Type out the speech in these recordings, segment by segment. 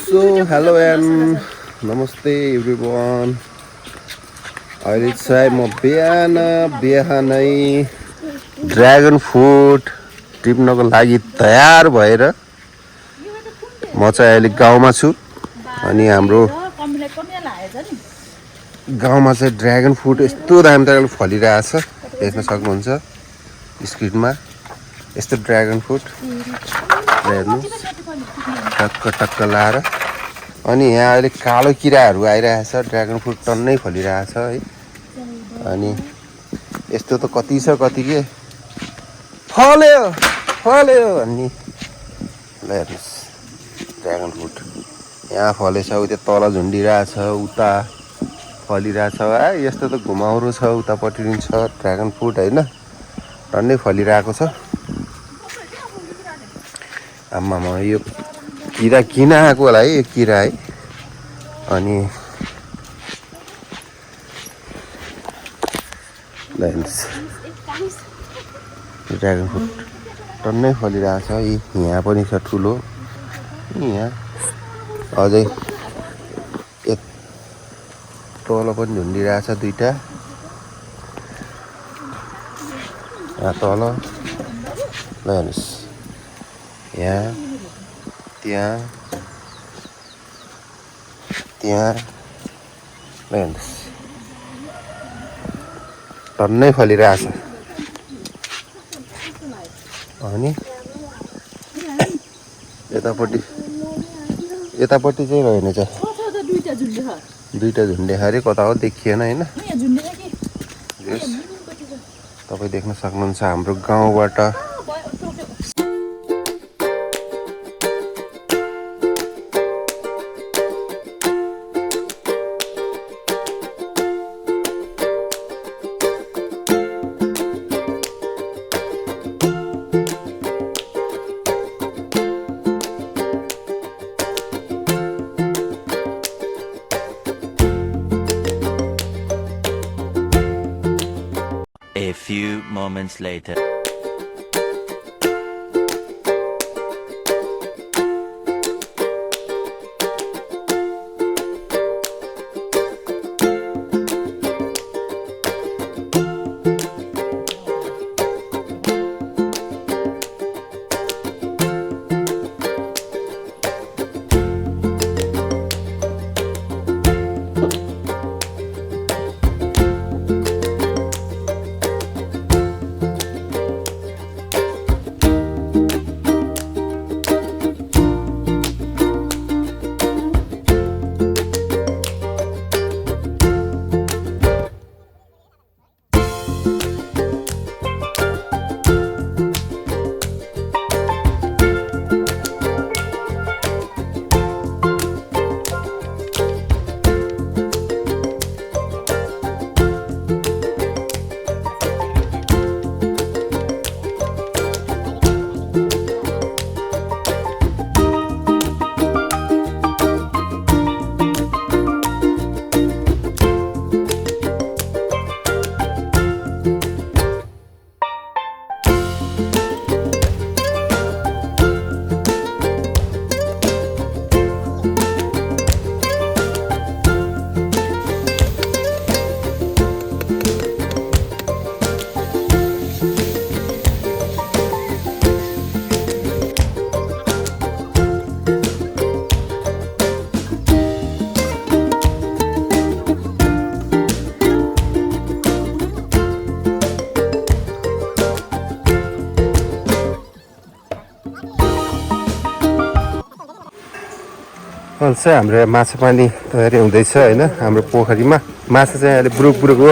So hello and नमस्ते everyone. अहिले चाहिँ म बिहानै ड्र्यागन फ्रुट टिप्नको लागि तयार भएर म चाहिँ अहिले गाउँमा छु। अनि हाम्रो गाउँमा चाहिँ ड्र्यागन फ्रुट यस्तो दामी तरिकाले फलिरहेछ, देख्न सक्नुहुन्छ स्क्रिनमा। यस्तो ड्र्यागन फ्रुट हेर्नु टक्क टक्क लाएर। अनि यहाँ अहिले कालो किराहरू आइरहेछ, ड्र्यागन फ्रुट टन्नै फलिरहेछ है। अनि यस्तो त कति छ कति के फल्यो भन्ने। ल हेर्नुहोस् ड्र्यागन फ्रुट यहाँ फलेछ, उता तल झुन्डिरहेछ, उता फलिरहेछ। यस्तो त घुमाउरो छ, उतापट्टि पनि छ ड्र्यागन फ्रुट होइन, टन्नै फलिरहेको छ। आम्मामा यो किरा किन आएको होला है, यो किरा है। अनि ड्र्यागन फ्रुट टन्नै फलिरहेछ। यहाँ पनि छ ठुलो, यहाँ अझै तल पनि झुन्डिरहेछ दुईटा, यहाँ तल। ल हेर्नुहोस् यहाँ त्यहाँ त्यहाँ। ल हेर्नुहोस् टन्नै फलिरहेछ। अनि यतापट्टि चाहिँ रहेनछ, दुईटा झुन्डे अरे कता हो देखिएन होइन। तपाईँ देख्न सक्नुहुन्छ हाम्रो गाउँबाट। A few moments later. अहिले चाहिँ हाम्रो माछा पानी तयारी हुँदैछ होइन। हाम्रो पोखरीमा माछा चाहिँ अहिले बुरुक हो।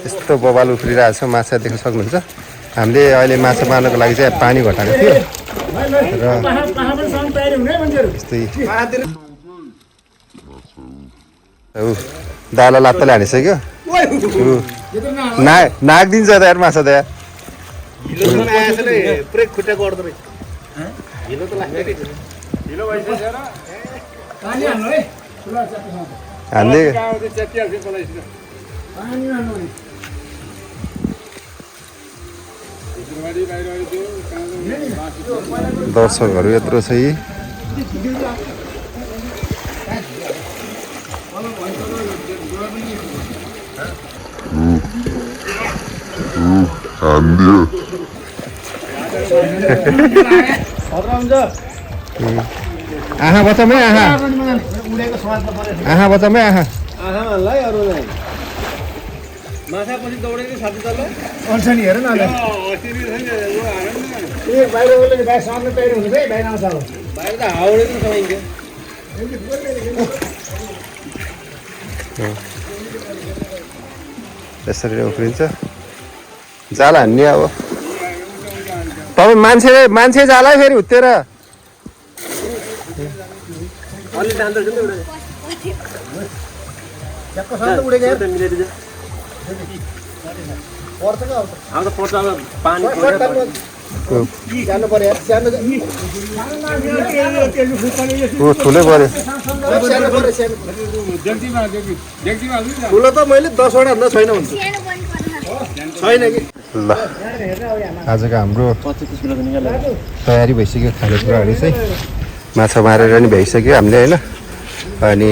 यस्तो बबाल उफ्रिरहेछ माछा, देख्न सक्नुहुन्छ। हामीले अहिले माछा मार्नको लागि चाहिँ पानी घटाएको थियो र यस्तै दाला लात्ताले हानिसक्यो। नाक दिन्छ त यार माछा त यार। हान्दै दर्शकहरू यत्रो छ। आहा बचामै आहा आहा बचामै आहा अल्छनी हेर न यसरी उफ्रिन्छ जाला हान्ने अब तपाईँ मान्छे जाला फेरि हुत्तेर ठुलै पर्यो ठुलो त मैले 10 वटा भन्दा छैन भन्छु छैन कि ल आजको हाम्रो तयारी भइसक्यो खानेकुराहरू चाहिँ माछा मारेर नि भइसक्यो हामीले होइन अनि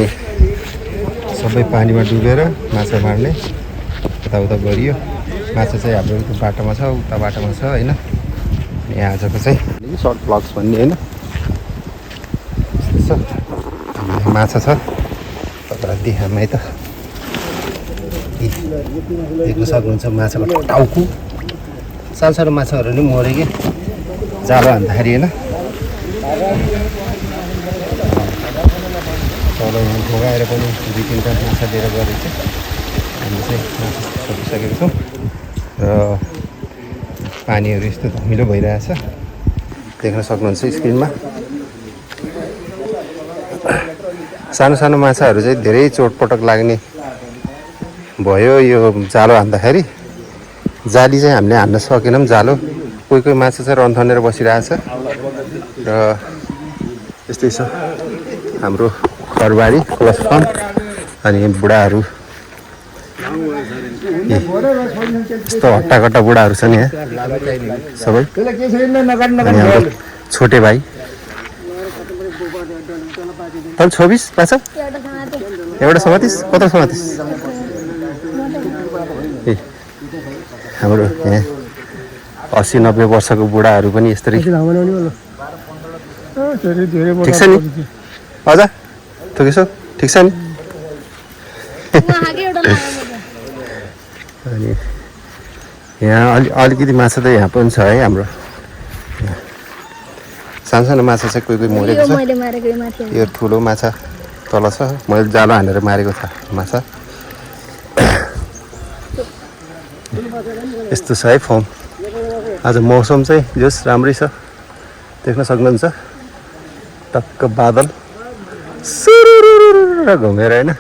सबै पानीमा डुबेर माछा मार्ने यताउता गरियो माछा चाहिँ हाम्रो त्यो बाटोमा छ उता बाटोमा छ होइन अनि आजको चाहिँ सर्ट ब्लग्स भन्ने होइन यस्तो छ माछा छ तपाईँलाई देखाउँ है त देख्न सक्नुहुन्छ माछाको टाउको सानो माछाहरू नि मऱ्यो कि जालो हान्दाखेरि होइन तल यहाँ भोगाएर पनि 2-3 माछा लिएर गरेको चाहिँ हामी चाहिँ माछा छोडिसकेको छौँ र पानीहरू यस्तो धमिलो भइरहेछ देख्न सक्नुहुन्छ स्क्रिनमा सानो माछाहरू चाहिँ धेरै चोटपटक लाग्ने भयो यो जालो हान्दाखेरि जाली चाहिँ हामीले हान्न सकेनौँ जालो कोही माछा चाहिँ रन्थनेर बसिरहेछ र यस्तै छ हाम्रो घरबारी प्लस फर्म अनि बुढाहरू यस्तो हट्टाकट्टा बुढाहरू छन् यहाँ सबै अनि हाम्रो छोटे भाइ तर 24 माछा एउटा समातिस कत्रो समातिस ए हाम्रो यहाँ 80-90 वर्षको बुढाहरू पनि यस्तरी ठिक छ नि अझ ठिकै ठिक छ नि अनि यहाँ अलिकति माछा त यहाँ पनि छ है हाम्रो सानो माछा चाहिँ कोही मरेको छ यो ठुलो माछा तल छ मैले जालो हानेर मारेको छ माछा यस्तो छ है फर्म आज मौसम चाहिँ जस राम्रै छ देख्न सक्नुहुन्छ टक्क बादल सुरुरुरुरु घुमेर होइन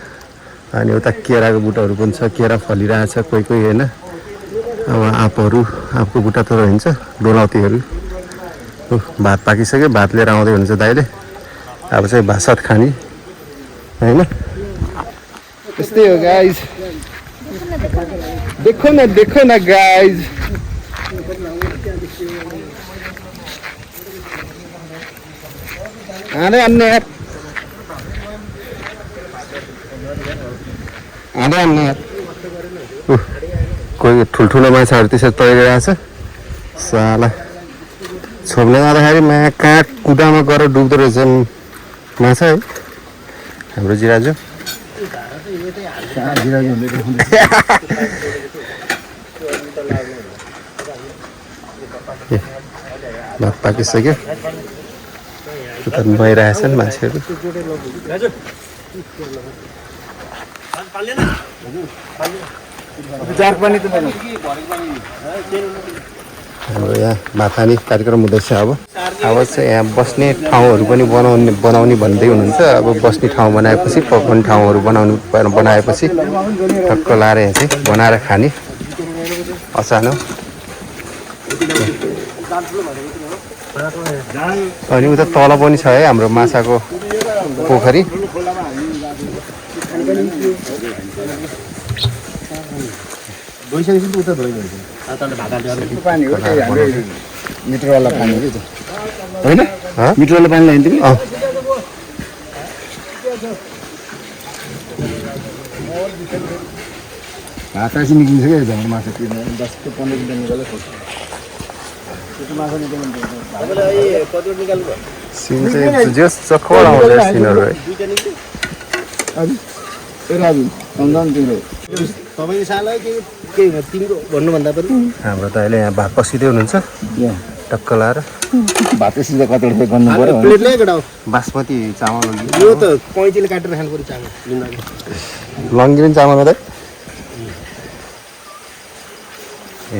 अनि उता केराको बुटाहरू पनि छ केरा फलिरहेछ कोही होइन अब आँपको बुटा त रहन्छ डोलाउतीहरू भात पाकिसक्यो भात लिएर आउँदै हुन्छ दाइले अब चाहिँ भात खाने होइन यस्तै हो गाइज देखो न गाइज आँदै अन्ने कोही ठुल्ठुलो माछाहरू त्यसरी तैरिरहेछ साला छोप्न जाँदाखेरि कहाँ कुदामा गएर डुब्दो रहेछ माछा है हाम्रो जिराजु भात पाकिसक्यो उता नुहाइरहेछन् मान्छेहरू हाम्रो यहाँ भात खाने कार्यक्रम हुँदैछ अब चाहिँ यहाँ बस्ने ठाउँहरू पनि बनाउने भन्दै हुनुहुन्छ अब बस्ने ठाउँ बनाएपछि पकाउने ठाउँहरू बनाएपछि टक्क लाएर यहाँ चाहिँ बनाएर खाने अचानो अनि उता तल पनि छ है हाम्रो माछाको पोखरी मिटरवाला पानी होइन मिटरवाला पानी लाइन तिमी हात चाहिँ निक्लिन्छ क्या झ्याङ माछा किन 10-15 किलो निकाल्दै खोज्छ त्यो माछा निकाल्नु तपाईँले अहिले कतिवटा निकाल्नु भयो सिन चाहिँ जस चक्कर आउँछ सिनहरु है हजुर ए राजु सम्झाउनु तिम्रो तपाईँ साल के तिम्रो भन्नुभन्दा पनि हाम्रो त अहिले यहाँ भात पसिँदै हुनुहुन्छ यहाँ टक्क लाएर भात सिधा कतिवटा गर्नु पर्यो प्लेट ल्याएको डाउ बासमती चामल यो त कैँचीले काटेर खानु पर्यो चामल लङ्गिन चामल मात्रै ए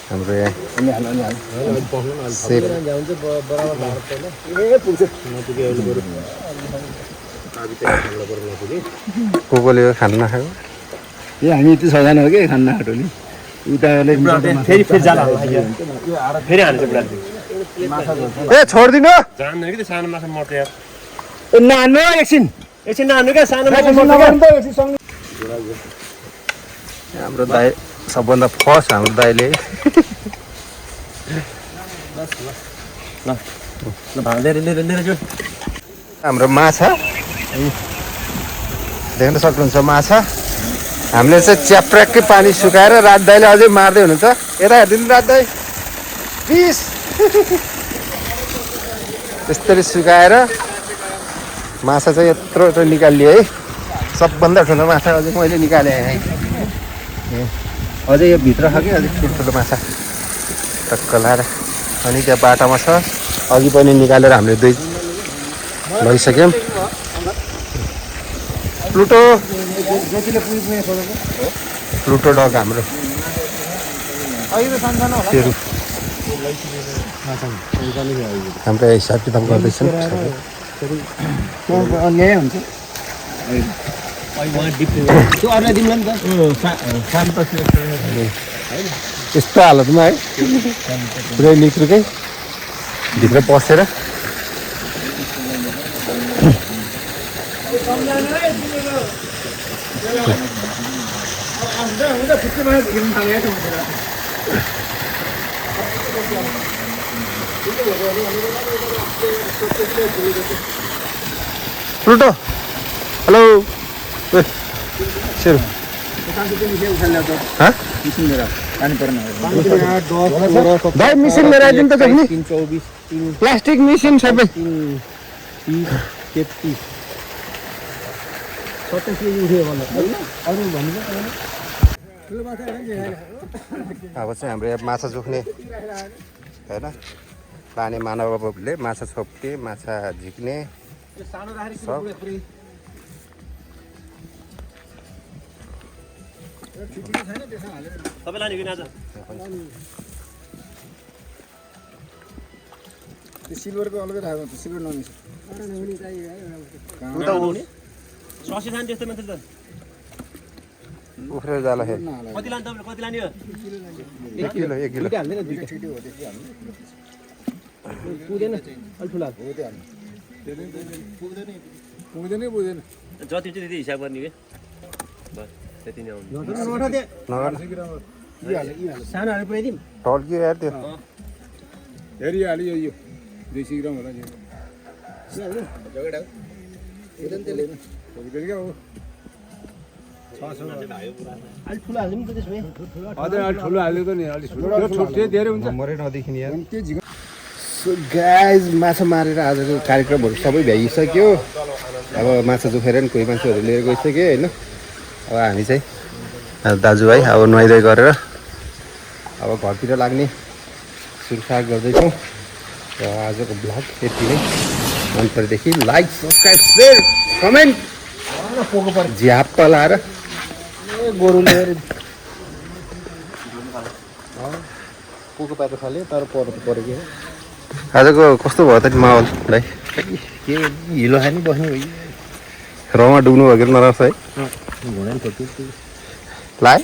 हाम्रो यहाँ कोले खानु नखाएको ए हामी यति सजना हो कि खानु नखाएको नि उताले फेरि जाला फेरि हाल्छ बुढाले ए छोड्दिनु जान्दैन कि त्यो सानो माछा मर्छ यार ए नानु एकछिन नानु क्या सानो माछा हाम्रो दाइ सबभन्दा फर्स्ट हाम्रो दाइले हाम्रो माछा देख्न सक्नुहुन्छ माछा हामीले चाहिँ च्याप्राक्कै पानी सुकाएर रात दाइले अझै मार्दै हुनुहुन्छ यता हेरिदिनु रात दाइ प्लिज यसरी सुकाएर माछा चाहिँ यत्रो यत्रो निकालियो है सबभन्दा ठुलो माछा अझै मैले निकालेँ है अझै यो भित्र छ कि अझै ठुल्ठुलो माछा टक्क लाएर अनि त्यहाँ बाटामा छ अघि पनि निकालेर हामीले दुई लगिसक्यौँ प्लुटो डग हाम्रो हाम्रो हिसाब किताब गर्दैछन् अन्याय हुन्छ त्यो अरूलाई दिउँला नि त यस्तो हालतमा है पुरै निक्रुकै भित्र पसेर प्लुटो हेलो सुरु भाइ मिसिन लिएर आइदिनु त नि 324 प्लास्टिक मिसिन सबै अब चाहिँ हाम्रो यहाँ माछा जोख्ने होइन लाने मानवले माछा छोप्ने माछा झिक्ने सिल्भरको अलगै राख्नु त सिल्भर नमिस उफ्रेर जाँदाखेरि 1 किलो पुग्दैन जति चाहिँ त्यति हिसाब गर्ने कि बस त्यति नै आउनु सानोहरू पुऱ्याइदिउँ टल्कियो यार त्यो हेरिहाल्यो यो 200 ग्राम होला नि ठुलो हाल्यो त नि मरै नदेखिने यार सो गाइज माछा मारेर आजको कार्यक्रमहरू सबै भ्याइसक्यो अब माछा जोखेर नि कोही मान्छेहरू लिएर गइसक्यो होइन अब हामी चाहिँ दाजुभाइ अब नुहाइधुवाइ गरेर अब घरतिर लाग्ने सुरुसार गर्दैछौँ र आजको ब्लग यति नै मन परेदेखि लाइक सब्सक्राइब सेयर कमेन्ट झ्याप्प लाएर गोरुले पोको पाएर थाल्यो तर पऱ्यो कि आजको कस्तो भयो त माहौल भाइ के हिलो खानी बस्ने भयो रौमा डुब्नु भयो कि नराख्छ है लाइ